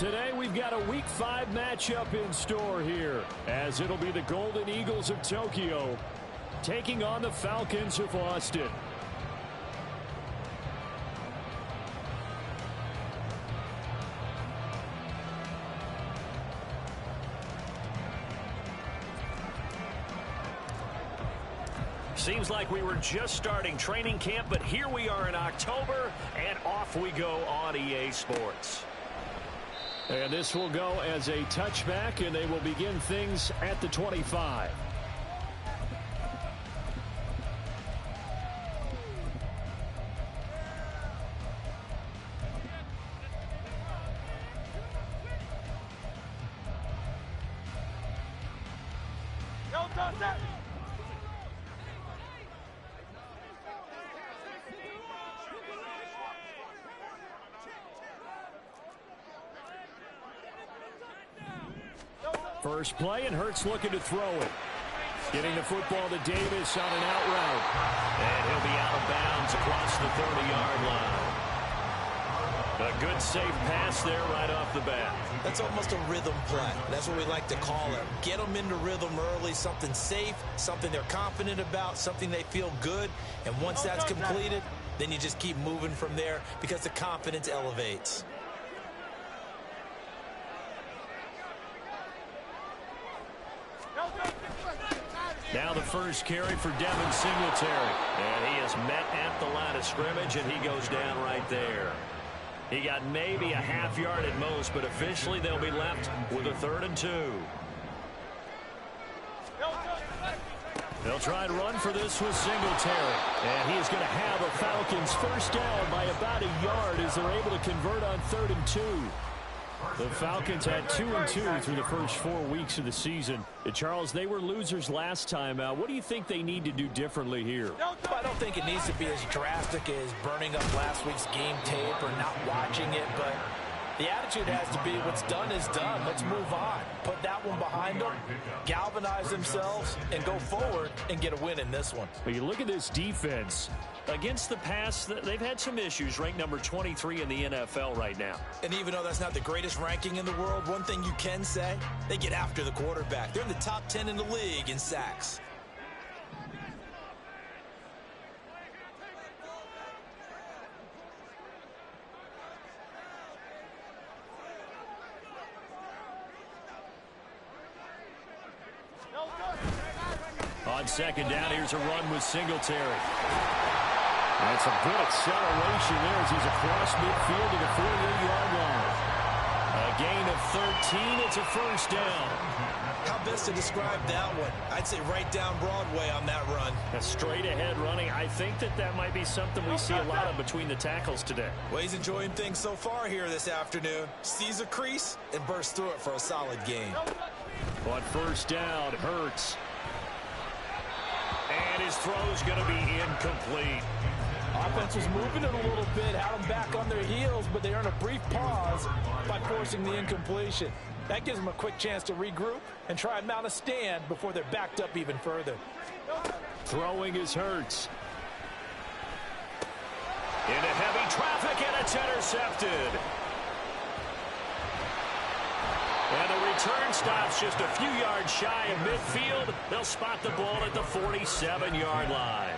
Today we've got a Week 5 matchup in store here, as it'll be the Golden Eagles of Tokyo taking on the Falcons of Austin. Seems like we were just starting training camp, but here we are in October, and off we go on EA Sports. And this will go as a touchback, and they will begin things at the 25. First play, and Hurts looking to throw it. Getting the football to Davis on an out route. And he'll be out of bounds across the 30-yard line. A good, safe pass there right off the bat. That's almost a rhythm play. That's what we like to call it. Get them into rhythm early, something safe, something they're confident about, something they feel good. And once that's completed, then you just keep moving from there because the confidence elevates. Now the first carry for Devin Singletary. And he is met at the line of scrimmage, and he goes down right there. He got maybe a half yard at most, but officially they'll be left with a 3rd and 2. They'll try and run for this with Singletary. And he is going to have the Falcons first down by about a yard as they're able to convert on 3rd and 2. The Falcons had 2-2 through the first 4 weeks of the season. Charles, they were losers last time out. What do you think they need to do differently here? I don't think it needs to be as drastic as burning up last week's game tape or not watching it, but the attitude has to be what's done is done. Let's move on. Put that one behind them, galvanize themselves, and go forward and get a win in this one. But you look at this defense. Against the pass, they've had some issues, ranked number 23 in the NFL right now. And even though that's not the greatest ranking in the world, one thing you can say, they get after the quarterback. They're in the top 10 in the league in sacks. On second down, here's a run with Singletary. That's a good acceleration there as he's across midfield to the 48-yard line. A gain of 13. It's a first down. How best to describe that one? I'd say right down Broadway on that run. A straight ahead running. I think that might be something we see a lot of between the tackles today. Well, he's enjoying things so far here this afternoon. Sees a crease and bursts through it for a solid gain. On first down, Hurts. And his throw's going to be incomplete. Offense was moving it a little bit, had them back on their heels, but they earn a brief pause by forcing the incompletion. That gives them a quick chance to regroup and try and mount a stand before they're backed up even further. Throwing is Hurts. Into heavy traffic, and it's intercepted. And the return stops just a few yards shy of midfield. They'll spot the ball at the 47-yard line.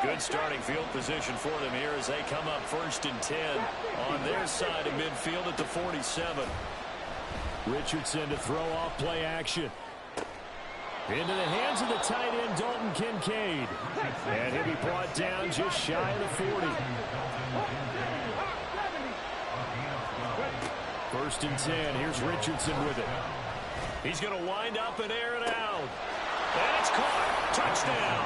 Good starting field position for them here as they come up 1st and 10 on their side of midfield at the 47. Richardson to throw off play action. Into the hands of the tight end, Dalton Kincaid. And he'll be brought down just shy of the 40. 1st and 10. Here's Richardson with it. He's going to wind up and air it out. And it's caught. Touchdown.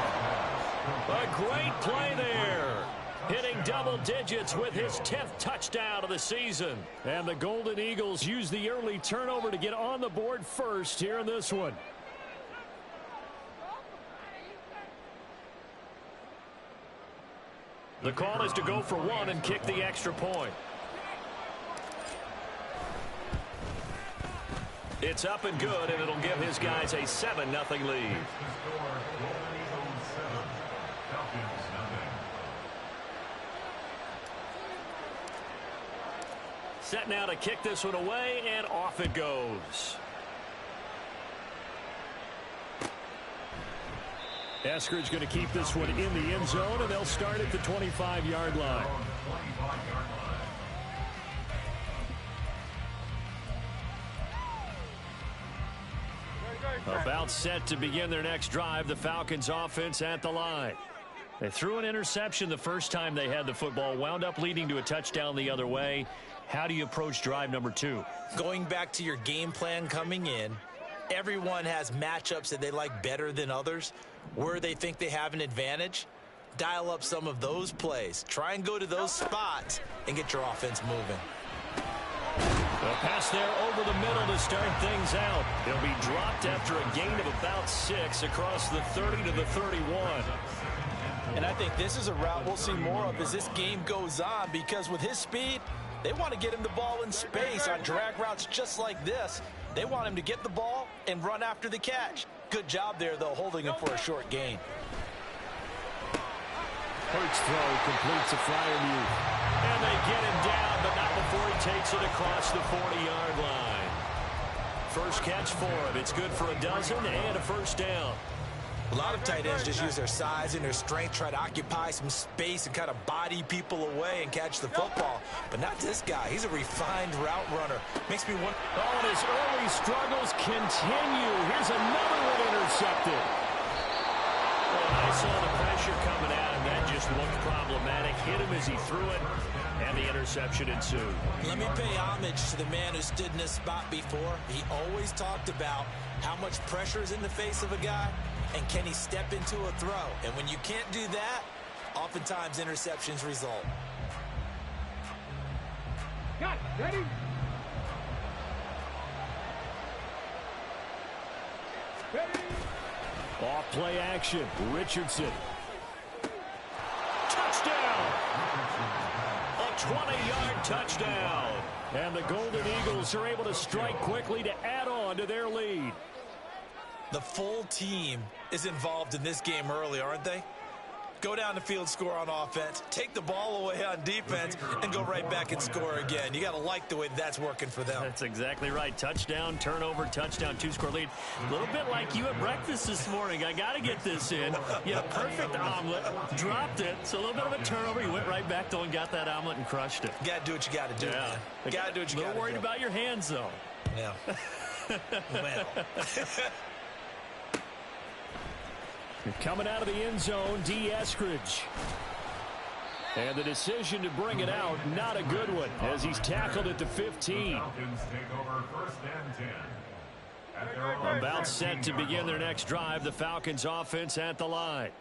A great play there. Hitting double digits with his 10th touchdown of the season. And the Golden Eagles use the early turnover to get on the board first here in this one. The call is to go for one and kick the extra point. It's up and good, and it'll give his guys a 7-0 lead. Set now to kick this one away, and off it goes. Eskridge going to keep this one in the end zone, and they'll start at the 25-yard line. About set to begin their next drive, the Falcons offense at the line. They threw an interception the first time they had the football, wound up leading to a touchdown the other way. How do you approach drive number 2? Going back to your game plan coming in, everyone has matchups that they like better than others. Where they think they have an advantage, dial up some of those plays. Try and go to those spots and get your offense moving. A pass there over the middle to start things out. He'll be dropped after a gain of about 6 across the 30 to the 31. And I think this is a route we'll see more of as this game goes on, because with his speed, they want to get him the ball in space on drag routes just like this. They want him to get the ball and run after the catch. Good job there, though, holding him for a short gain. Hurts throw completes a Freiermuth. And they get him down, but not before he takes it across the 40-yard line. First catch for him. It's good for a dozen and a first down. A lot of tight ends just use their size and their strength, try to occupy some space and kind of body people away and catch the football. But not this guy. He's a refined route runner. Makes me wonder. Oh, and his early struggles continue. Here's another one intercepted. Well, I saw the pressure coming at him. That just looked problematic. Hit him as he threw it, and the interception ensued. Let me pay homage to the man who stood in this spot before. He always talked about how much pressure is in the face of a guy, and can he step into a throw? And when you can't do that, oftentimes interceptions result. Got it. Ready? Ready? Off play action. Richardson. Touchdown! A 20-yard touchdown. And the Golden Eagles are able to strike quickly to add on to their lead. The full team is involved in this game early, aren't they? Go down the field, score on offense, take the ball away on defense, and go right back and score again. You got to like the way that's working for them. That's exactly right. Touchdown, turnover, touchdown, 2-score lead. A little bit like you at breakfast this morning. I got to get this in. You had a perfect omelet, dropped it, so a little bit of a turnover. You went right back, though, and got that omelet and crushed it. You got to do what you got to do, man. You got to do what you got to do. A little worried about your hands, though. Yeah. Well. Coming out of the end zone, Eskridge. And the decision to bring it out, not a good one, as he's tackled at the 15. About set to begin their next drive, the Falcons offense at the line.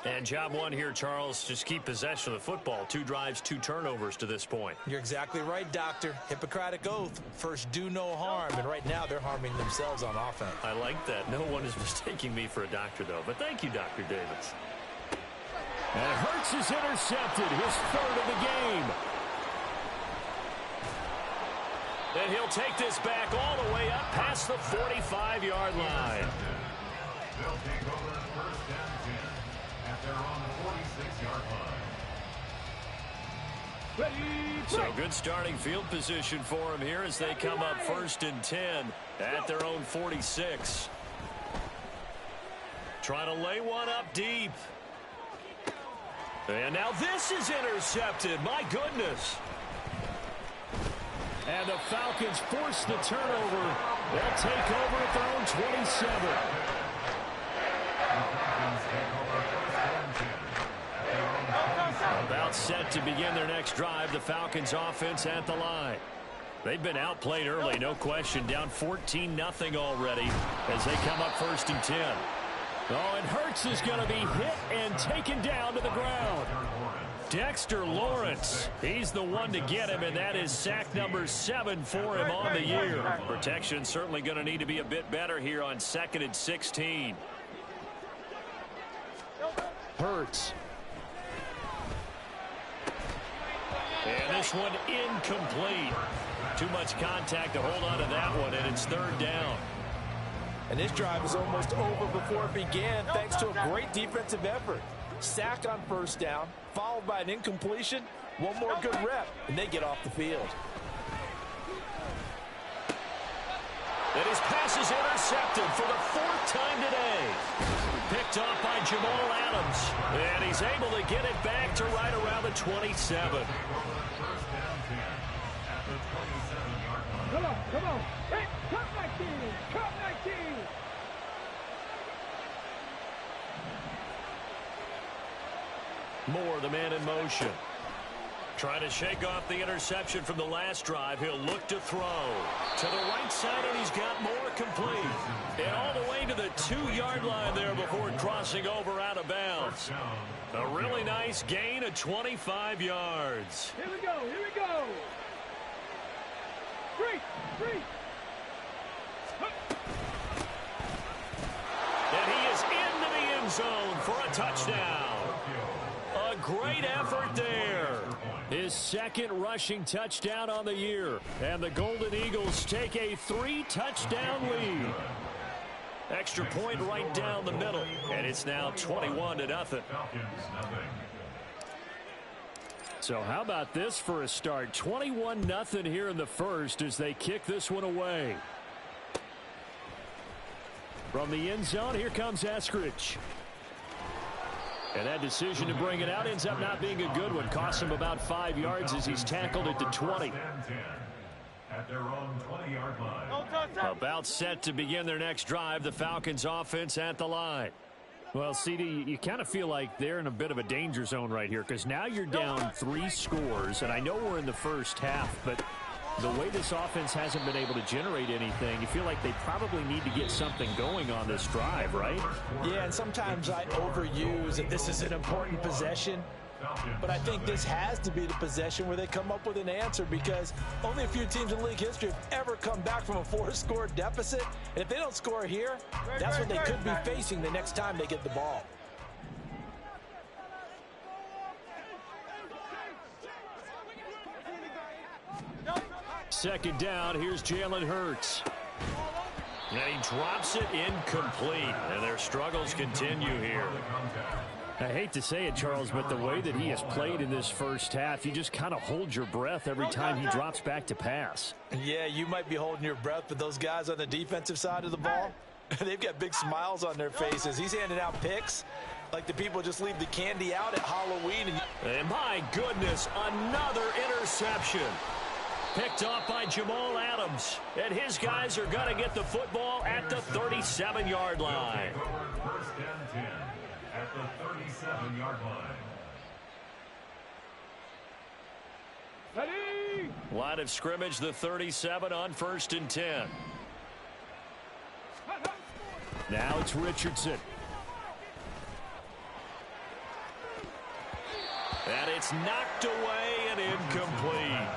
And job one here, Charles, just keep possession of the football. 2 drives, 2 turnovers to this point. You're exactly right, Doctor. Hippocratic oath. First, do no harm. And right now, they're harming themselves on offense. I like that. No one is mistaking me for a doctor, though. But thank you, Dr. Davis. And Hurts is intercepted. His 3rd of the game. And he'll take this back all the way up past the 45-yard line. They'll take over first and 10 at their own 46-yard line. So good starting field position for him here as they come up 1st and 10 at their own 46. Trying to lay one up deep. And now this is intercepted. My goodness. And the Falcons force the turnover. They'll take over at their own 27. About set to begin their next drive, the Falcons offense at the line. They've been outplayed early, no question. Down 14-0 already as they come up 1st and 10. Oh, and Hurts is going to be hit and taken down to the ground. Dexter Lawrence, he's the one to get him, and that is sack number 7 for him on the year. Protection certainly going to need to be a bit better here on 2nd and 16. Hurts. And this one incomplete. Too much contact to hold on to that one, and it's third down. And this drive is almost over before it began thanks to a great defensive effort. Sack on first down, followed by an incompletion. One more good rep, and they get off the field. And his pass is intercepted for the fourth time today. Picked off by Jamal Adams. And he's able to get it back to right around the 27. Come on, come on. Hey, cut 19, cut 19. Moore, the man in motion. Trying to shake off the interception from the last drive. He'll look to throw. To the right side, and he's got Moore complete. And all the way to the 2-yard line there before crossing over out of bounds. A really nice gain of 25 yards. Here we go, here we go. Three. And he is into the end zone for a touchdown. A great effort there. His second rushing touchdown on the year. And the Golden Eagles take a 3-touchdown lead. Extra point right down the middle. And it's now 21-0. So how about this for a start? 21-0 here in the first as they kick this one away. From the end zone, here comes Eskridge. And that decision to bring it out ends up not being a good one. Costs him about 5 yards as he's tackled at the 20. At their own 20-yard line. About set to begin their next drive. The Falcons offense at the line. Well, CD, you kind of feel like they're in a bit of a danger zone right here because now you're down 3 scores. And I know we're in the first half, but the way this offense hasn't been able to generate anything, you feel like they probably need to get something going on this drive, right? Yeah, and sometimes I overuse that this is an important possession. But I think this has to be the possession where they come up with an answer because only a few teams in league history have ever come back from a 4-score deficit. And if they don't score here, that's what they could be facing the next time they get the ball. Second down, here's Jalen Hurts. And he drops it incomplete. And their struggles continue here. I hate to say it, Charles, but the way that he has played in this first half, you just kind of hold your breath every time he drops back to pass. Yeah, you might be holding your breath, but those guys on the defensive side of the ball, they've got big smiles on their faces. He's handing out picks like the people just leave the candy out at Halloween. And my goodness, another interception. Picked off by Jamal Adams. And his guys are going to get the football at the 37-yard line. First and 10 at the 37-yard line. Ready? Line of scrimmage, the 37 on 1st and 10. Now it's Richardson. And it's knocked away and incomplete.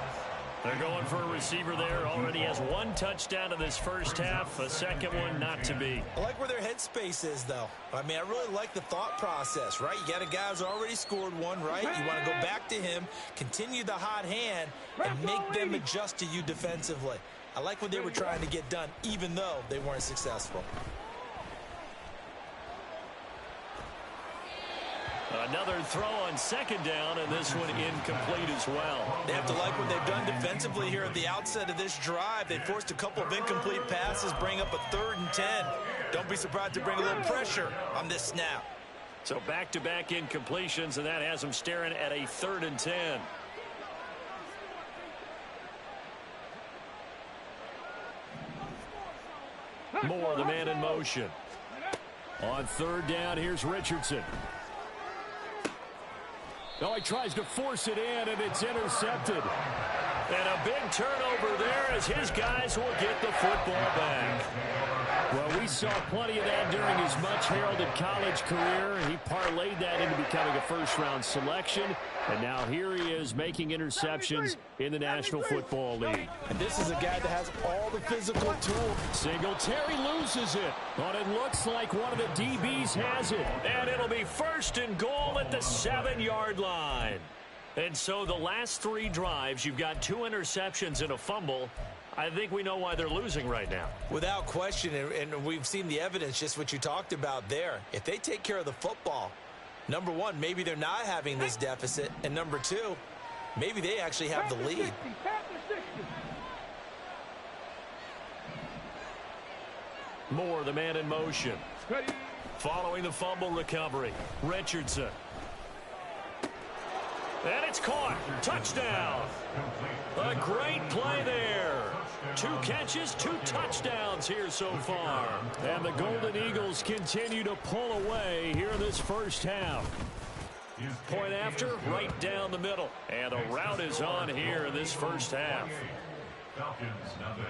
They're going for a receiver there. Already has 1 touchdown in this first half. A second one not to be. I like where their headspace is, though. I mean, I really like the thought process, right? You got a guy who's already scored one, right? You want to go back to him, continue the hot hand, and make them adjust to you defensively. I like what they were trying to get done, even though they weren't successful. Another throw on second down, and this one incomplete as well. They have to like what they've done defensively here at the outset of this drive. They forced a couple of incomplete passes, bring up a 3rd and 10. Don't be surprised to bring a little pressure on this snap. So back-to-back incompletions, and that has them staring at a 3rd and 10. Moore, the man in motion. On 3rd down, here's Richardson. Oh, he tries to force it in, and it's intercepted. And a big turnover there as his guys will get the football back. Well, we saw plenty of that during his much-heralded college career. He parlayed that into becoming a first-round selection. And now here he is making interceptions in the National Football League. And this is a guy that has all the physical tools. Singletary loses it, but it looks like one of the DBs has it. And it'll be 1st and goal at the 7-yard line. And so the last 3 drives, you've got 2 interceptions and a fumble. I think we know why they're losing right now. Without question, and we've seen the evidence, just what you talked about there. If they take care of the football, number one, maybe they're not having this deficit. And number two, maybe they actually have the lead. Moore, the man in motion. Following the fumble recovery, Richardson. And it's caught. Touchdown. A great play there. 2 catches, 2 touchdowns here so far. And the Golden Eagles continue to pull away here in this first half. Point after, right down the middle. And a rout is on here in this first half. Falcons, nothing.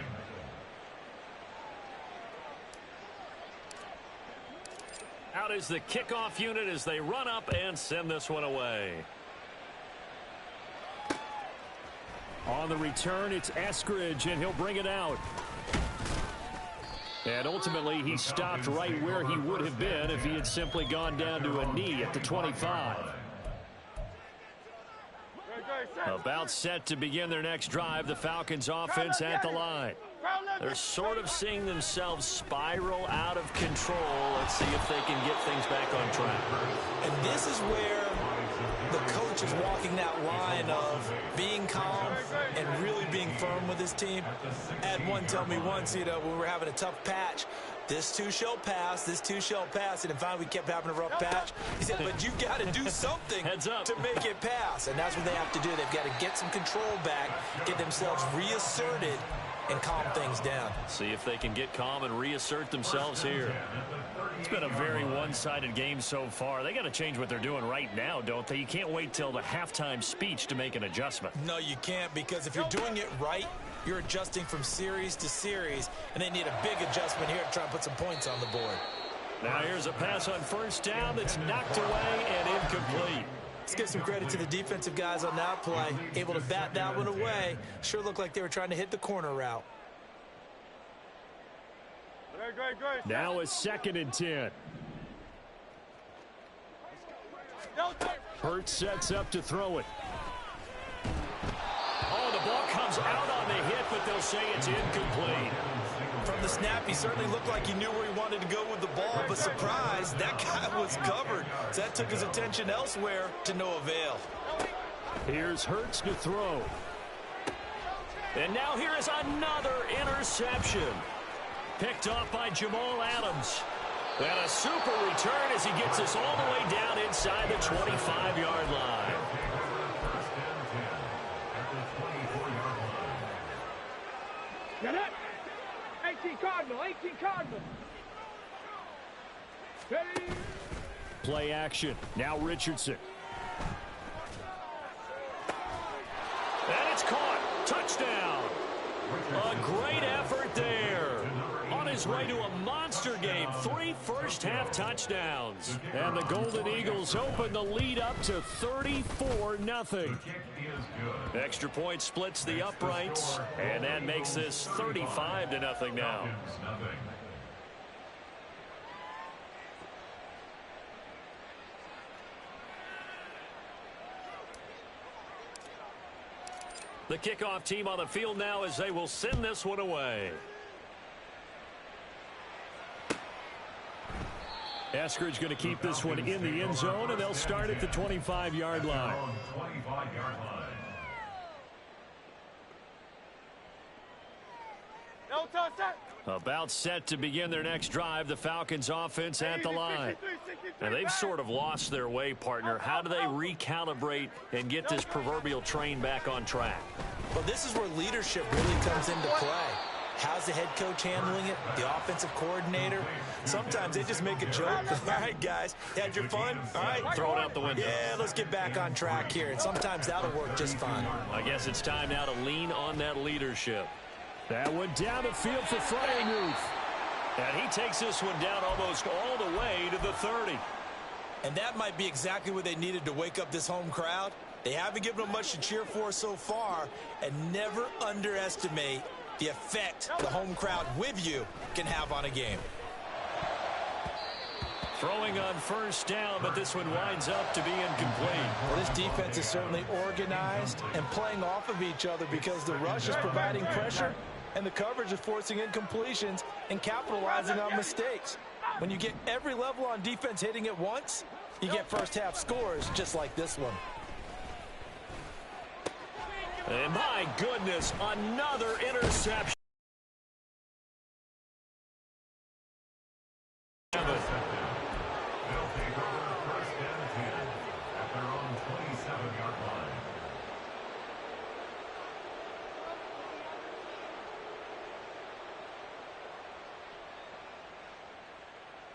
Out is the kickoff unit as they run up and send this one away. On the return, it's Eskridge, and he'll bring it out. And ultimately, he stopped right where he would have been if he had simply gone down to a knee at the 25. About set to begin their next drive, the Falcons offense at the line. They're sort of seeing themselves spiral out of control. Let's see if they can get things back on track. And this is where the coach is walking that line of being calm and really being firm with his team. Had one tell me once, when we were having a tough patch, this too shall pass, this too shall pass. And finally, we kept having a rough patch. He said, but you got to do something to make it pass. And that's what they have to do. They've got to get some control back, get themselves reasserted, and calm things down. See if they can get calm and reassert themselves here. It's been a very one-sided game so far. They got to change what they're doing right now, don't they? You can't wait till the halftime speech to make an adjustment. No, you can't, because if you're doing it right, you're adjusting from series to series, and they need a big adjustment here to try and put some points on the board. Now here's a pass on first down that's knocked away and incomplete. Let's give some credit to the defensive guys on that play. Able to bat that one away. Sure looked like they were trying to hit the corner route. Now a 2nd and 10. Hurts sets up to throw it. Oh, the ball comes out on the hit, but they'll say it's incomplete. From the snap, he certainly looked like he knew where he wanted to go with the ball, but surprise, that guy was covered. So that took his attention elsewhere to no avail. Here's Hurts to throw. And now here is another interception. Picked off by Jamal Adams. And a super return as he gets us all the way down inside the 25-yard line. Get it! 18 Cardinal, 18 Cardinal. Ready? Play action. Now Richardson. And it's caught. Touchdown. A great effort there. On his way to a monster game. 3 first-half touchdowns. And the Golden Eagles open the lead up to 34-0. Extra point splits the uprights. And that makes this 35-0 now. The kickoff team on the field now as they will send this one away. Eskridge going to keep this one in the end zone, and they'll start at the 25-yard line. About set to begin their next drive, the Falcons offense at the line. Now they've sort of lost their way, partner. How do they recalibrate and get this proverbial train back on track? Well, this is where leadership really comes into play. How's the head coach handling it? The offensive coordinator? Sometimes they just make a joke. All right, guys, had your fun? All right. Throw it out the window. Yeah, let's get back on track here. And sometimes that'll work just fine. I guess it's time now to lean on that leadership. That one down the field for Fryermuth. And he takes this one down almost all the way to the 30. And that might be exactly what they needed to wake up this home crowd. They haven't given them much to cheer for so far. And never underestimate the effect the home crowd with you can have on a game. Throwing on first down, but this one winds up to be incomplete. Well, this defense is certainly organized and playing off of each other because the rush is providing pressure and the coverage is forcing incompletions and capitalizing on mistakes. When you get every level on defense hitting at once, you get first half scores just like this one. And my goodness, another interception. They'll take over first and 10 at their own 27-yard line.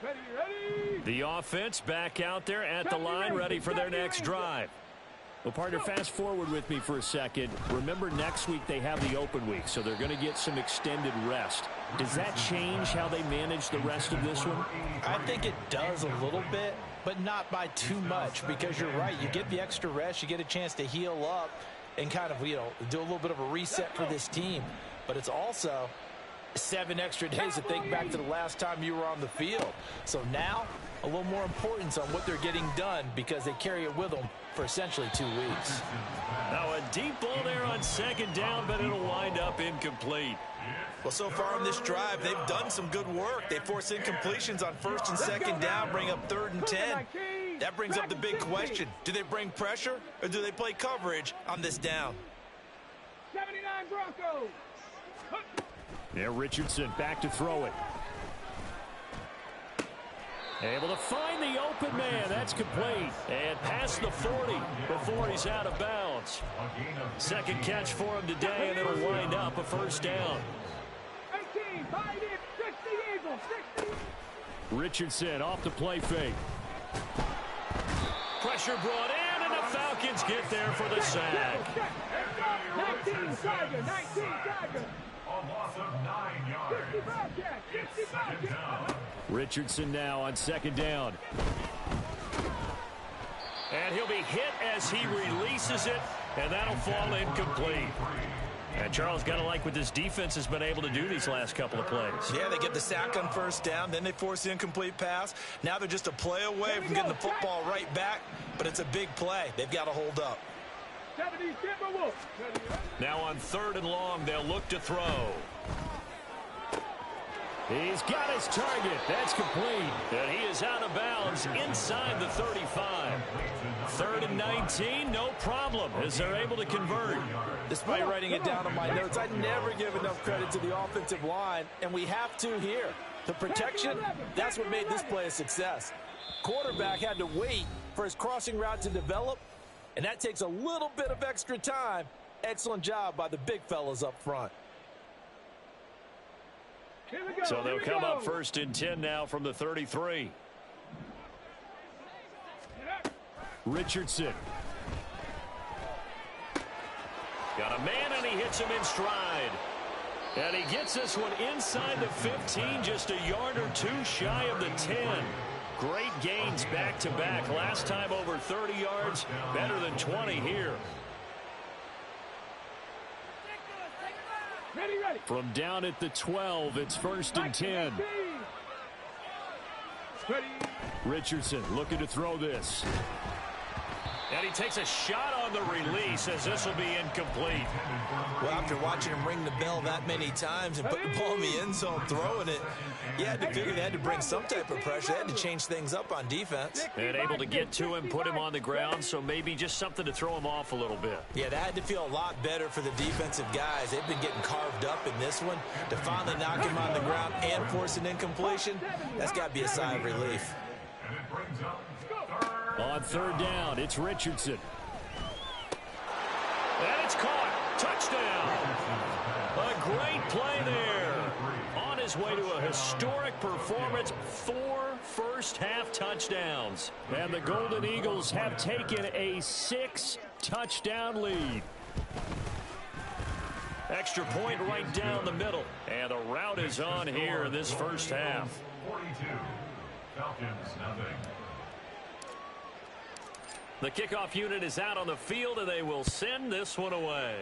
Ready. The offense back out there at the line, ready for their next drive. Well, partner, fast forward with me for a second. Remember, next week they have the open week, so they're going to get some extended rest. Does that change how they manage the rest of this one? I think it does a little bit, but not by too much, because you're right. You get the extra rest, you get a chance to heal up and kind of, do a little bit of a reset for this team. But it's also 7 extra days to think back to the last time you were on the field. So now, a little more importance on what they're getting done because they carry it with them for essentially 2 weeks. Now a deep ball there on second down, but it'll wind up incomplete. Well, so far on this drive, they've done some good work. They force incompletions on first and second down, bring up 3rd and 10. That brings up the big question. Do they bring pressure or do they play coverage on this down? 79 Broncos. There, Richardson back to throw it. Able to find the open man. That's complete. And past the 40 before he's out of bounds. Second catch for him today, and it'll wind up a first down. 18, 5, 60 Eagles, 60. Richardson off the play fake. Pressure brought in, and the Falcons get there for the sack. 19 Tiger, 19 Tiger. A loss of 9 yards. 60 Bobcat, 60 Bobcat. Richardson now on second down. And he'll be hit as he releases it, and that'll fall incomplete. And Charles, got to like what this defense has been able to do these last couple of plays. Yeah, they get the sack on first down, then they force the incomplete pass. Now they're just a play away from getting the football right back, but it's a big play. They've got to hold up. Now on 3rd and long, they'll look to throw. He's got his target. That's complete. And he is out of bounds inside the 35. 3rd and 19, no problem, as they're able to convert. Despite writing it down on my notes, I never give enough credit to the offensive line, and we have to here. The protection, that's what made this play a success. Quarterback had to wait for his crossing route to develop, and that takes a little bit of extra time. Excellent job by the big fellas up front. So they'll come up 1st and 10 now from the 33. Richardson. Got a man, and he hits him in stride. And he gets this one inside the 15, just a yard or two shy of the 10. Great gains back-to-back. Last time over 30 yards, better than 20 here. Ready. From down at the 12, it's 1st and 10. Ready. Richardson looking to throw this. And he takes a shot on the release, as this will be incomplete. Well, after watching him ring the bell that many times and put the ball in the end zone, throwing it, you had to figure they had to bring some type of pressure. They had to change things up on defense. And able to get to him, put him on the ground, so maybe just something to throw him off a little bit. Yeah, that had to feel a lot better for the defensive guys. They've been getting carved up in this one. To finally knock him on the ground and force an incompletion, that's got to be a sigh of relief. And it brings up On 3rd down, it's Richardson. And it's caught. Touchdown. A great play there. On his way to a historic performance, 4 first-half touchdowns. And the Golden Eagles have taken a 6-touchdown lead. Extra point right down the middle. And the route is on here in this first half. 42. Falcons, nothing. The kickoff unit is out on the field, and they will send this one away.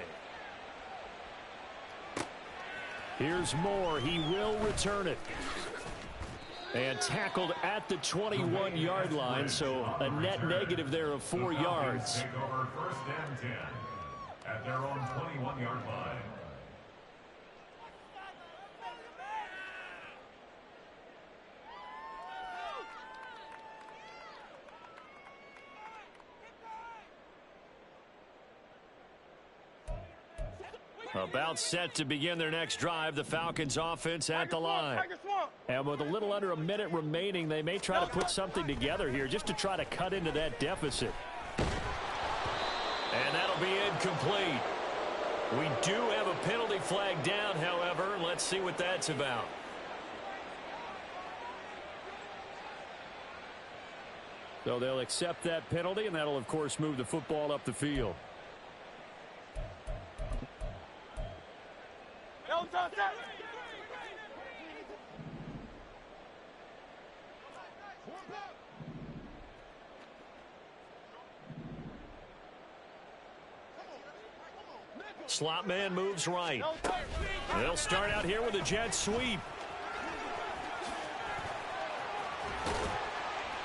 Here's Moore. He will return it. And tackled at the 21-yard line, so a net negative there of 4 yards. Take over 1st and 10 at their own 21-yard line. About set to begin their next drive, the Falcons offense at the line. And with a little under a minute remaining, they may try to put something together here just to try to cut into that deficit. And that'll be incomplete. We do have a penalty flag down, however. Let's see what that's about. So they'll accept that penalty, and that'll, of course, move the football up the field. Slot man moves right. They'll start out here with a jet sweep.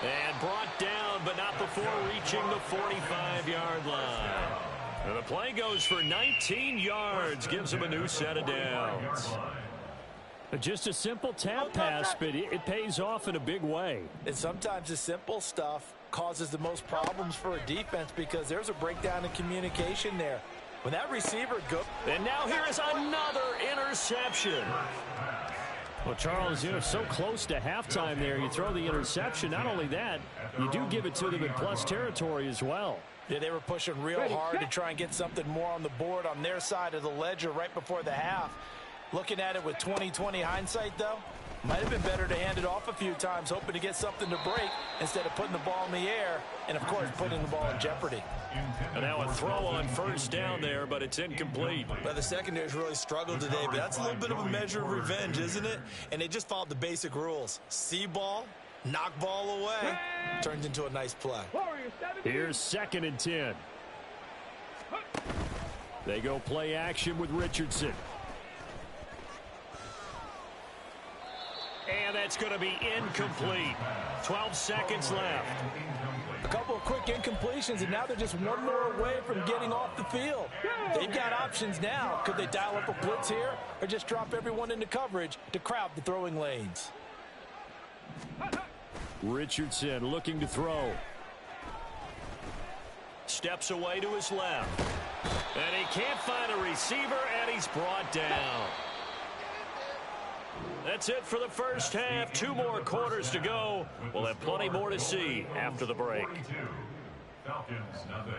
And brought down, but not before reaching the 45-yard line. And the play goes for 19 yards, gives him a new set of downs. Just a simple tap pass, but it pays off in a big way. And sometimes the simple stuff causes the most problems for a defense because there's a breakdown in communication there. When that receiver goes... And now here is another interception. Well, Charles, you know, so close to halftime there. You throw the interception. Not only that, you do give it to them in plus territory as well. Yeah, they were pushing real hard to try and get something more on the board on their side of the ledger right before the half. Looking at it with 20/20 hindsight, though, might have been better to hand it off a few times, hoping to get something to break instead of putting the ball in the air and, of course, putting the ball in jeopardy. And now a throw on first down there, but it's incomplete. Well, the secondary's really struggled today, but that's a little bit of a measure of revenge, isn't it? And they just followed the basic rules. See ball, knock ball away, turns into a nice play. Here's 2nd and 10. They go play action with Richardson. And that's going to be incomplete. 12 seconds left. A couple of quick incompletions, and now they're just one more away from getting off the field. They've got options now. Could they dial up a blitz here or just drop everyone into coverage to crowd the throwing lanes? Richardson looking to throw. Steps away to his left. And he can't find a receiver, and he's brought down. That's it for the first half. 2 more quarters to go. We'll have plenty more to see after the break. Falcons, nothing.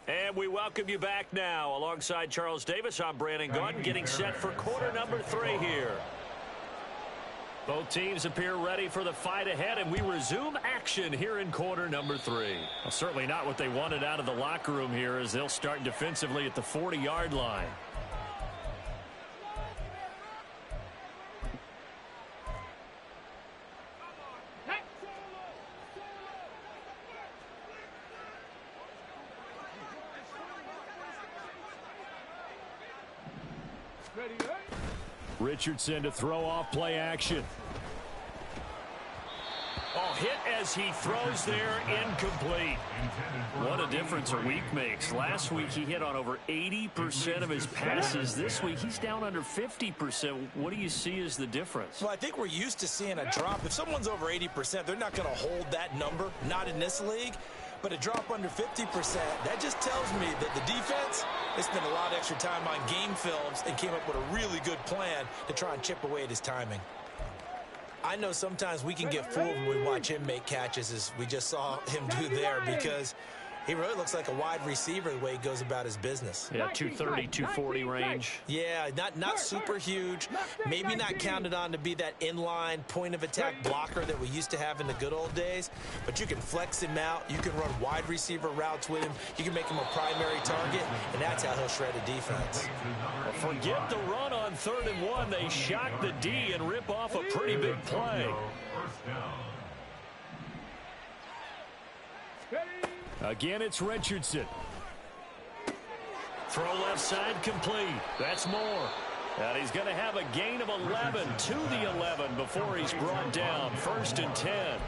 And we welcome you back now. Alongside Charles Davis, I'm Brandon Gaunt, getting set for quarter number 3 here. Both teams appear ready for the fight ahead, and we resume action here in quarter number 3. Well, certainly not what they wanted out of the locker room here, as they'll start defensively at the 40-yard line. Richardson to throw off play action. Oh, hit as he throws there, incomplete. What a difference a week makes. Last week he hit on over 80% of his passes. This week he's down under 50%. What do you see as the difference? Well, I think we're used to seeing a drop. If someone's over 80%, they're not going to hold that number, not in this league. But a drop under 50%, that just tells me that the defense, they spent a lot of extra time on game films and came up with a really good plan to try and chip away at his timing. I know sometimes we can get fooled when we watch him make catches, as we just saw him do there, because He really looks like a wide receiver the way he goes about his business. Yeah, 230, 240 range. Yeah, not super huge. Maybe not counted on to be that inline point-of-attack blocker that we used to have in the good old days. But you can flex him out. You can run wide receiver routes with him. You can make him a primary target, and that's how he'll shred a defense. Well, forget the run on 3rd and 1. They shock the D and rip off a pretty big play. Again, it's Richardson. Throw left side complete. That's Moore. And he's going to have a gain of 11 to the 11 before he's brought down. 1st and 10.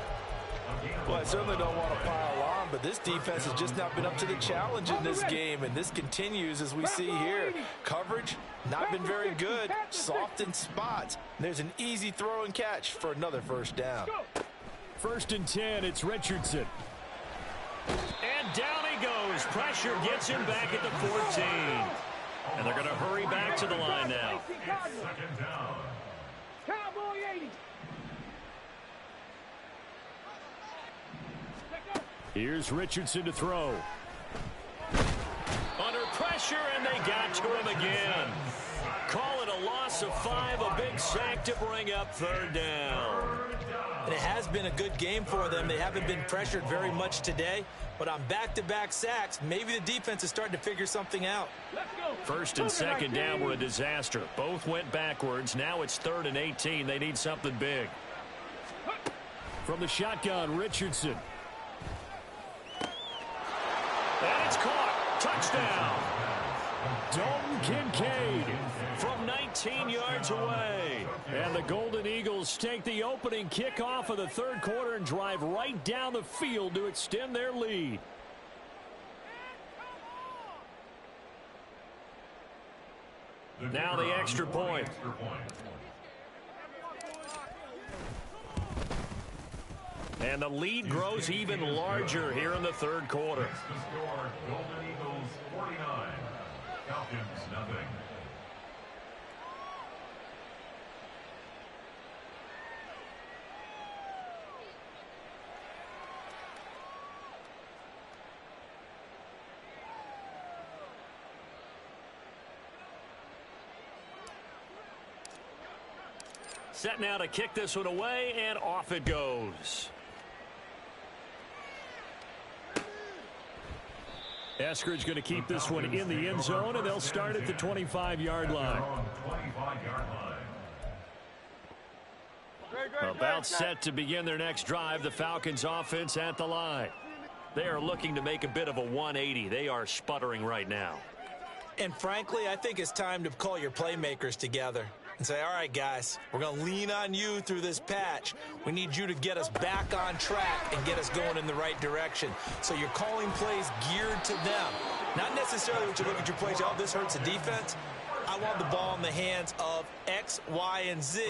Well, I certainly don't want to pile on, but this defense has just not been up to the challenge in this game, and this continues as we see here. Coverage, not been very good. Soft in spots. There's an easy throw and catch for another 1st down. 1st and 10, it's Richardson. And down he goes. Pressure gets him back at the 14. And they're going to hurry back to the line now. Second down. Cowboy 80. Here's Richardson to throw. Under pressure, and they got to him again. Call it a loss of 5, a big sack to bring up 3rd down. And it has been a good game for them. They haven't been pressured very much today, but on back-to-back sacks, maybe the defense is starting to figure something out. 1st and 2nd down were a disaster. Both went backwards. Now it's 3rd and 18. They need something big. From the shotgun, Richardson. And it's caught. Touchdown. Dalton Kincaid from 19 yards away. And the Golden Eagles take the opening kickoff of the 3rd quarter and drive right down the field to extend their lead. Now the extra point. And the lead grows even larger here in the 3rd quarter. The score, Golden Eagles 49, Falcons nothing. Set now to kick this one away, and off it goes. Eskridge going to keep this one in the end zone, and they'll start at the 25-yard line. About set to begin their next drive, the Falcons offense at the line. They are looking to make a bit of a 180. They are sputtering right now. And frankly, I think it's time to call your playmakers together and say, all right, guys, we're going to lean on you through this patch. We need you to get us back on track and get us going in the right direction. So you're calling plays geared to them. Not necessarily what you look at your plays, oh, this hurts the defense. I want the ball in the hands of X, Y, and Z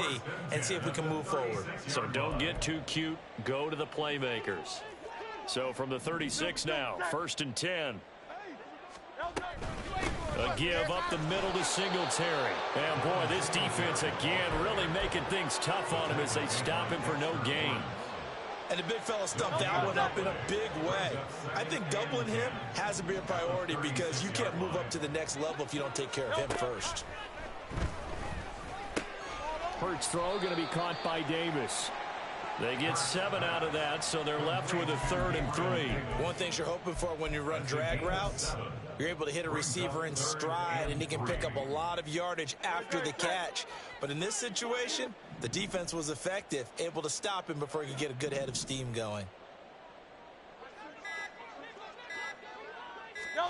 and see if we can move forward. So don't get too cute. Go to the playmakers. So from the 36 now, 1st and 10. A give up the middle to Singletary. And boy, this defense again really making things tough on him as they stop him for no gain. And the big fella stumped that one up in a big way. I think doubling him has to be a priority because you can't move up to the next level if you don't take care of him first. Hurts throw going to be caught by Davis. They get 7 out of that, so they're left with a 3rd and 3. One thing you're hoping for when you run drag routes, you're able to hit a receiver in stride, and he can pick up a lot of yardage after the catch. But in this situation, the defense was effective, able to stop him before he could get a good head of steam going.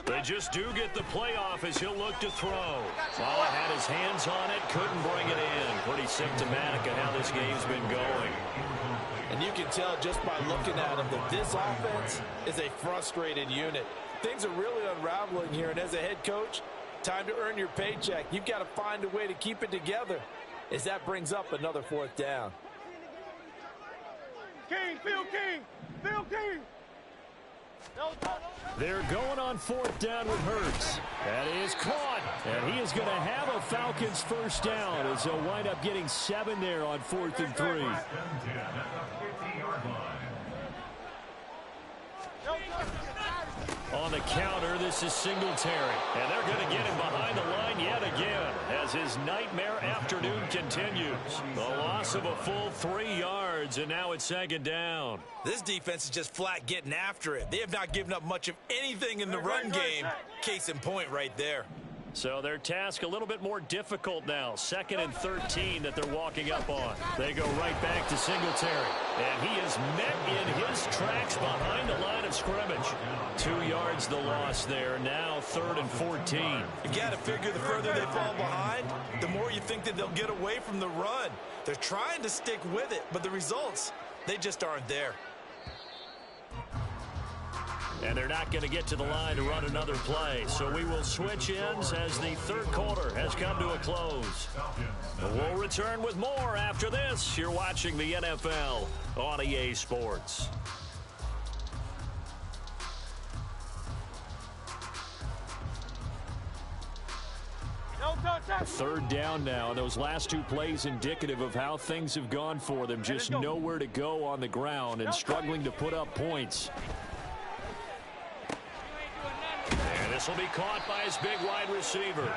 They just do get the playoff as he'll look to throw. While he had his hands on it, couldn't bring it in. Pretty symptomatic of how this game's been going. And you can tell just by looking at him that this offense is a frustrated unit. Things are really unraveling here, and as a head coach, time to earn your paycheck. You've got to find a way to keep it together as that brings up another 4th down. King, Phil King, Phil King. They're going on 4th down with Hurts. That is caught. And he is going to have a Falcons 1st down as they'll wind up getting 7 there on 4th and 3. On the counter, this is Singletary. And they're going to get him behind the line yet again as his nightmare afternoon continues. The loss of a full 3 yards, and now it's 2nd down. This defense is just flat getting after it. They have not given up much of anything in the run game. Case in point right there. So their task a little bit more difficult now. 2nd and 13 that they're walking up on. They go right back to Singletary. And he is met in his tracks behind the line of scrimmage. 2 yards the loss there. Now 3rd and 14. You got to figure the further they fall behind, the more you think that they'll get away from the run. They're trying to stick with it, but the results, they just aren't there. And they're not going to get to the line to run another play. So we will switch ends as the 3rd quarter has come to a close. We'll return with more after this. You're watching the NFL on EA Sports. Third down now. Those last 2 plays indicative of how things have gone for them. Just nowhere to go on the ground and struggling to put up points. And this will be caught by his big wide receiver.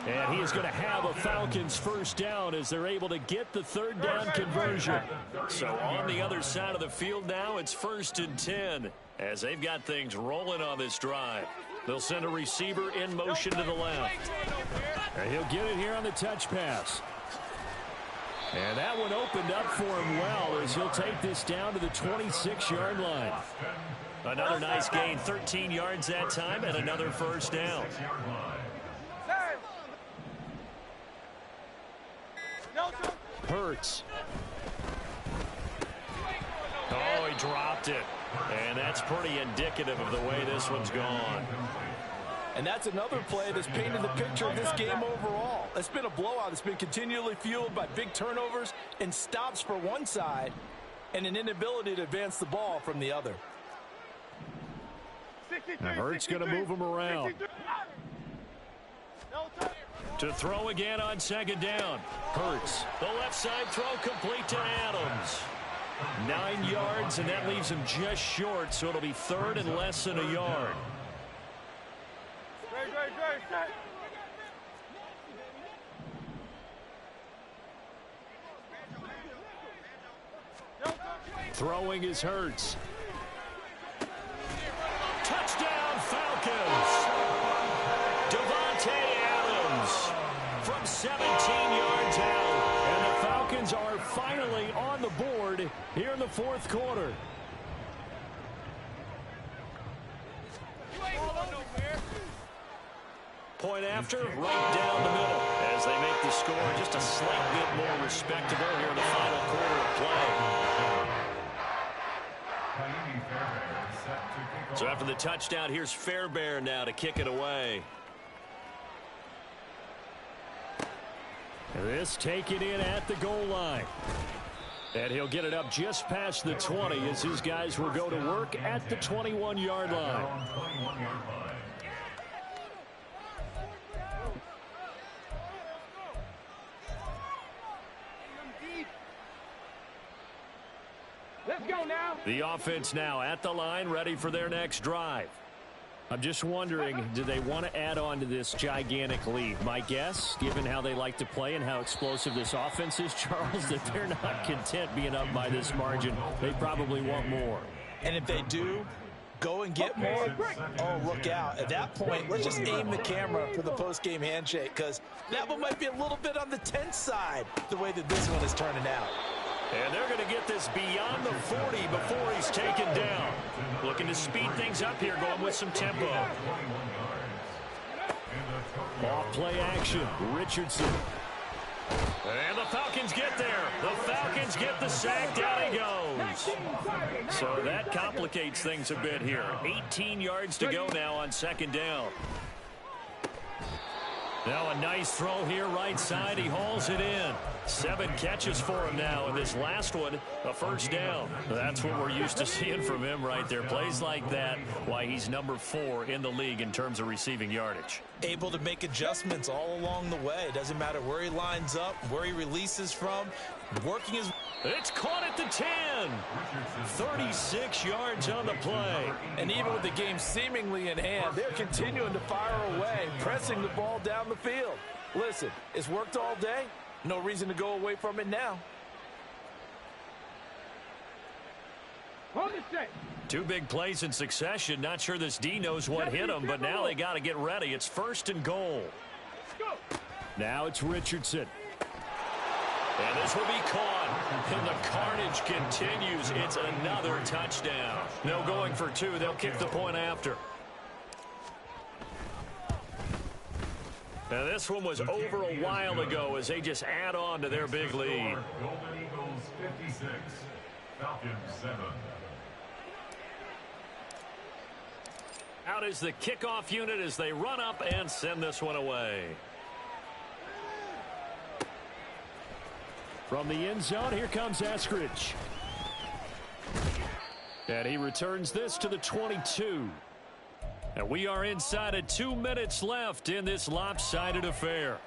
And he is going to have a Falcons first down as they're able to get the 3rd down conversion. So on the other side of the field now, it's 1st and 10 as they've got things rolling on this drive. They'll send a receiver in motion to the left. And he'll get it here on the touch pass. And that one opened up for him well as he'll take this down to the 26-yard line. Another nice gain, 13 yards that time, and another first down. Hurts. Oh, he dropped it. And that's pretty indicative of the way this one's gone. And that's another play that's painted the picture of this game overall. It's been a blowout. It's been continually fueled by big turnovers and stops for one side and an inability to advance the ball from the other. Now Hurts going to move him around. To throw again on 2nd down. Hurts. The left side throw complete to Adams. 9 yards, and that leaves him just short, so it'll be 3rd and less than a yard. Throwing is Hurts. Touchdown Falcons. Devontae Adams from 17 yards out. And the Falcons are finally on the board here in the 4th quarter. Point after, right down the middle as they make the score just a slight bit more respectable here in the final quarter of play. So after the touchdown, here's Fairbairn now to kick it away. This taken in at the goal line. And he'll get it up just past the 20 as his guys will go to work at the 21-yard line. Let's go now. The offense now at the line, ready for their next drive. I'm just wondering, do they want to add on to this gigantic lead? My guess, given how they like to play and how explosive this offense is, Charles, that they're not content being up by this margin. They probably want more. And if they do, go and get more. Oh, look out. At that point, let's just aim the camera for the post-game handshake, because that one might be a little bit on the tense side, the way that this one is turning out. And they're going to get this beyond the 40 before he's taken down. Looking to speed things up here, going with some tempo. Off play action, Richardson. And the Falcons get there. The Falcons get the sack. Down he goes. So that complicates things a bit here. 18 yards to go now on 2nd down. Now a nice throw here right side. He hauls it in. 7 catches for him now, and this last one, a first down. That's what we're used to seeing from him right there. Plays like that, why he's number 4 in the league in terms of receiving yardage. Able to make adjustments all along the way. Doesn't matter where he lines up, where he releases from. working his... It's caught at the 10. 36 yards on the play. And even with the game seemingly in hand, they're continuing to fire away, pressing the ball down the field. Listen, it's worked all day. No reason to go away from it now. Hold it straight. Two big plays in succession. Not sure this D knows what hit him, but now they got to get ready. It's 1st and goal. Go. Now it's Richardson. And this will be caught. And the carnage continues. It's another touchdown. No going for 2. They'll kick the point after. Now this one was over a while ago as they just add on to their big lead. Golden Eagles 56, Falcons 7. Out is the kickoff unit as they run up and send this one away. From the end zone, here comes Eskridge. And he returns this to the 22. And we are inside of 2 minutes left in this lopsided affair.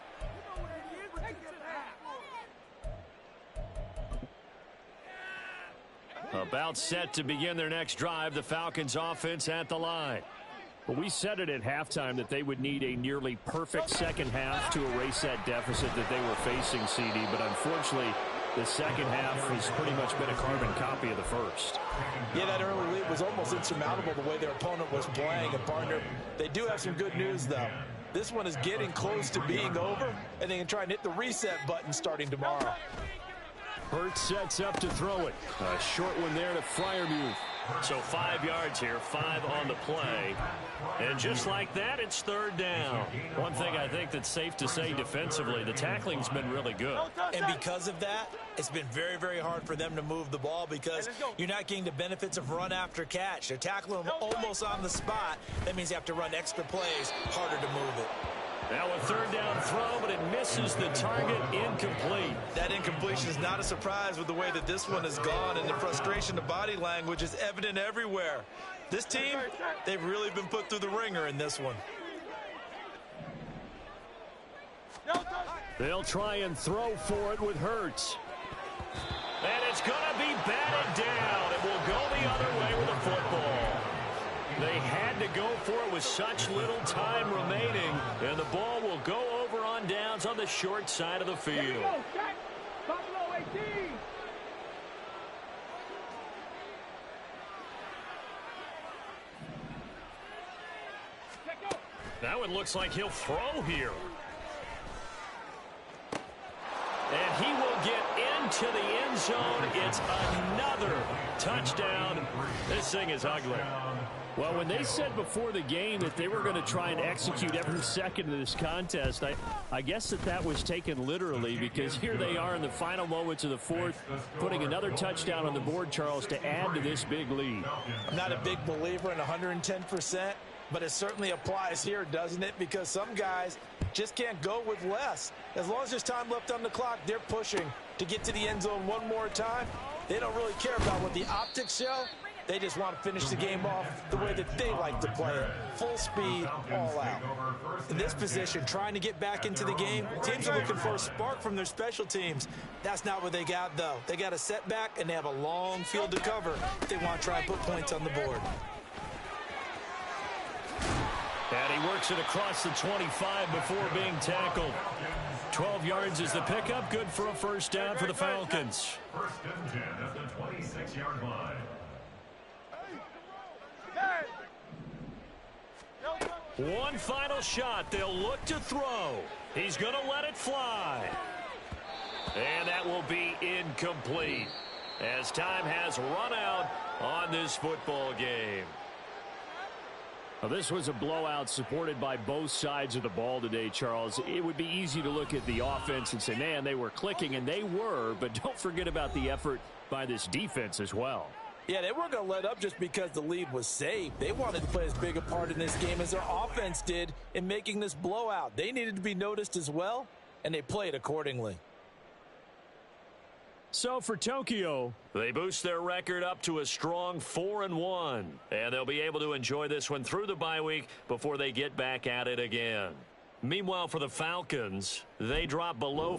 About set to begin their next drive, the Falcons offense at the line. Well, we said it at halftime that they would need a nearly perfect second half to erase that deficit that they were facing, CD. But unfortunately, the second half has pretty much been a carbon copy of the first. Yeah, that early lead was almost insurmountable the way their opponent was playing. And, partner, they do have some good news, though. This one is getting close to being over, and they can try and hit the reset button starting tomorrow. Hurts sets up to throw it. A short one there to Freiermuth. So 5 yards here, 5 on the play. And just like that, it's 3rd down. One thing I think that's safe to say defensively, the tackling's been really good. And because of that, it's been very, very hard for them to move the ball because you're not getting the benefits of run after catch. They're tackling them almost on the spot. That means you have to run extra plays, harder to move it. Now a 3rd down throw, but it misses the target, incomplete. That incompletion is not a surprise with the way that this one has gone, and the frustration of body language is evident everywhere. This team, they've really been put through the ringer in this one. They'll try and throw for it with Hurts. And it's going to be batted down. It will go the other way with the football. They had to go for it with such little time remaining, and the ball will go over on downs on the short side of the field. Buffalo 18. Now it looks like he'll throw here. And he will get into the end zone. It's another touchdown. This thing is ugly. Well, when they said before the game that they were going to try and execute every second of this contest, I guess that was taken literally, because here they are in the final moments of the 4th, putting another touchdown on the board, Charles, to add to this big lead. I'm not a big believer in 110%, but it certainly applies here, doesn't it? Because some guys just can't go with less. As long as there's time left on the clock, they're pushing to get to the end zone one more time. They don't really care about what the optics show. They just want to finish the game off the way that they like to play it. Full speed, all out. In this position, trying to get back into the game, teams are looking for a spark from their special teams. That's not what they got, though. They got a setback, and they have a long field to cover if they want to try and put points on the board. And he works it across the 25 before being tackled. 12 yards is the pickup. Good for a 1st down for the Falcons. 1st and 10 at the 26-yard line. One final shot. They'll look to throw. He's going to let it fly. And that will be incomplete as time has run out on this football game. Well, this was a blowout supported by both sides of the ball today, Charles. It would be easy to look at the offense and say, man, they were clicking, and they were, but don't forget about the effort by this defense as well. Yeah, they weren't going to let up just because the lead was saved. They wanted to play as big a part in this game as their offense did in making this blowout. They needed to be noticed as well, and they played accordingly. So for Tokyo, they boost their record up to a strong 4-1, and they'll be able to enjoy this one through the bye week before they get back at it again. Meanwhile, for the Falcons, they drop below